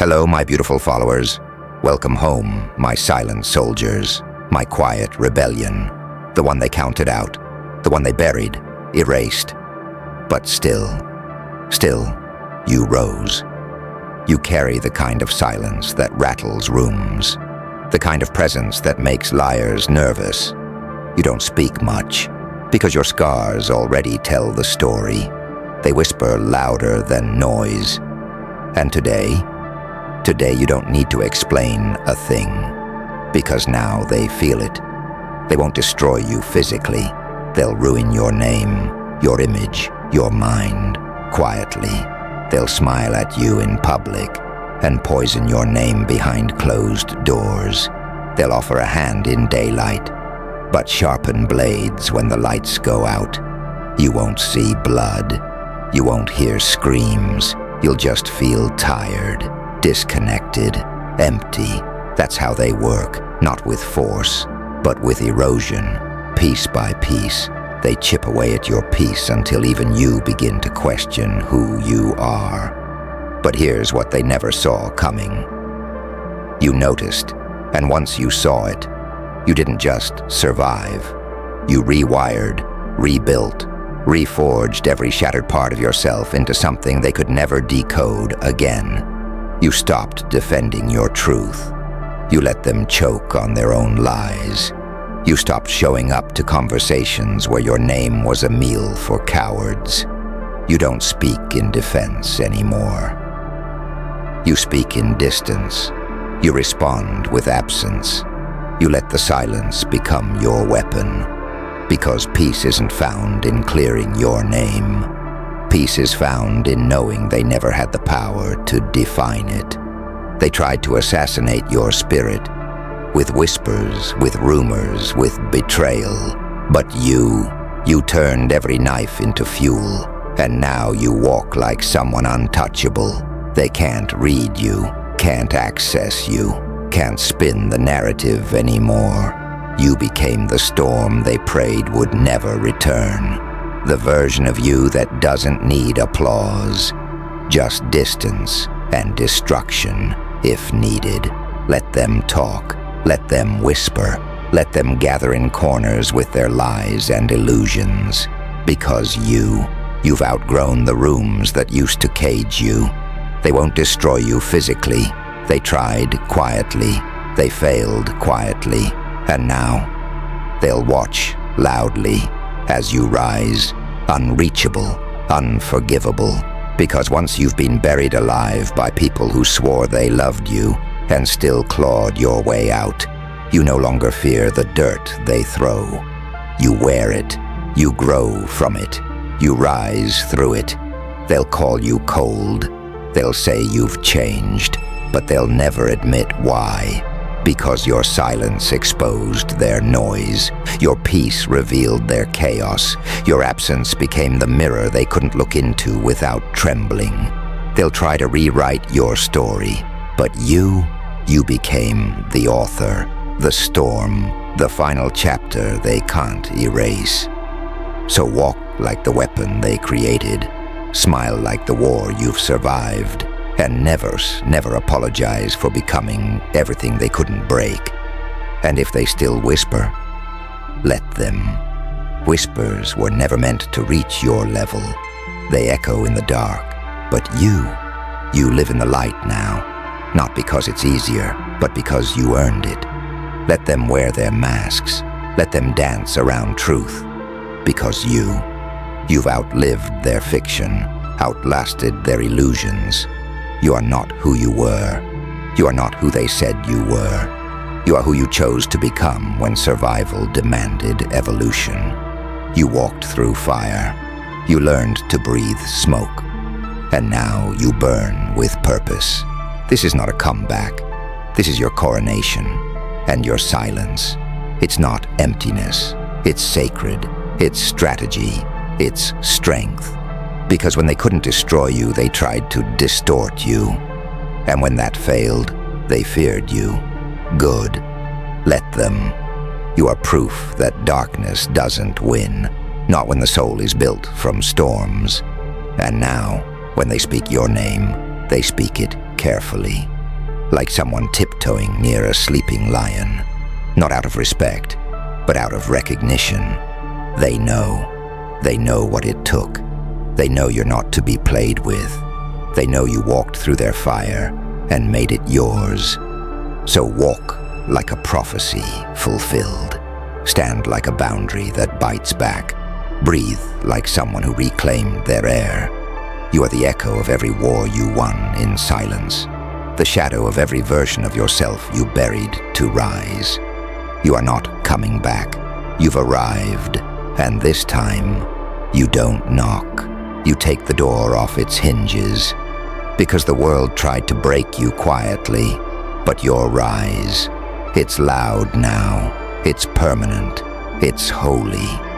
Hello, my beautiful followers. Welcome home, my silent soldiers, my quiet rebellion, the one they counted out, the one they buried, erased. But still, you rose. You carry the kind of silence that rattles rooms, the kind of presence that makes liars nervous. You don't speak much, because your scars already tell the story. They whisper louder than noise. And today you don't need to explain a thing, because now they feel it. They won't destroy you physically. They'll ruin your name, your image, your mind, quietly. They'll smile at you in public and poison your name behind closed doors. They'll offer a hand in daylight, but sharpen blades when the lights go out. You won't see blood. You won't hear screams. You'll just feel tired, disconnected, empty. That's how they work, not with force, but with erosion. Piece by piece, they chip away at your peace until even you begin to question who you are. But here's what they never saw coming. You noticed, and once you saw it, you didn't just survive. You rewired, rebuilt, reforged every shattered part of yourself into something they could never decode again. You stopped defending your truth. You let them choke on their own lies. You stopped showing up to conversations where your name was a meal for cowards. You don't speak in defense anymore. You speak in distance. You respond with absence. You let the silence become your weapon. Because peace isn't found in clearing your name. Peace is found in knowing they never had the power to define it. They tried to assassinate your spirit with whispers, with rumors, with betrayal. But you turned every knife into fuel, and now you walk like someone untouchable. They can't read you, can't access you, can't spin the narrative anymore. You became the storm they prayed would never return. The version of you that doesn't need applause, just distance and destruction if needed. Let them talk. Let them whisper. Let them gather in corners with their lies and illusions. Because you've outgrown the rooms that used to cage you. They won't destroy you physically. They tried quietly. They failed quietly. And now, they'll watch loudly as you rise, unreachable, unforgivable. Because once you've been buried alive by people who swore they loved you, and still clawed your way out, you no longer fear the dirt they throw. You wear it. You grow from it. You rise through it. They'll call you cold. They'll say you've changed, but they'll never admit why. Because your silence exposed their noise. Your peace revealed their chaos. Your absence became the mirror they couldn't look into without trembling. They'll try to rewrite your story. But you became the author, the storm, the final chapter they can't erase. So walk like the weapon they created, smile like the war you've survived, and never apologize for becoming everything they couldn't break. And if they still whisper, let them. Whispers were never meant to reach your level. They echo in the dark. But you live in the light now. Not because it's easier, but because you earned it. Let them wear their masks. Let them dance around truth. Because you've outlived their fiction, outlasted their illusions. You are not who you were. You are not who they said you were. You are who you chose to become when survival demanded evolution. You walked through fire. You learned to breathe smoke. And now you burn with purpose. This is not a comeback. This is your coronation. And your silence. It's not emptiness. It's sacred. It's strategy. It's strength. Because when they couldn't destroy you, they tried to distort you. And when that failed, they feared you. Good. Let them. You are proof that darkness doesn't win. Not when the soul is built from storms. And now, when they speak your name, they speak it carefully. like someone tiptoeing near a sleeping lion. Not out of respect, but out of recognition. They know. They know what it took. They know you're not to be played with. They know you walked through their fire and made it yours. So walk like a prophecy fulfilled. Stand like a boundary that bites back. Breathe like someone who reclaimed their air. You are the echo of every war you won in silence. The shadow of every version of yourself you buried to rise. You are not coming back. You've arrived. And this time, you don't knock. You take the door off its hinges. Because the world tried to break you quietly. But your rise, it's loud now. It's permanent. It's holy.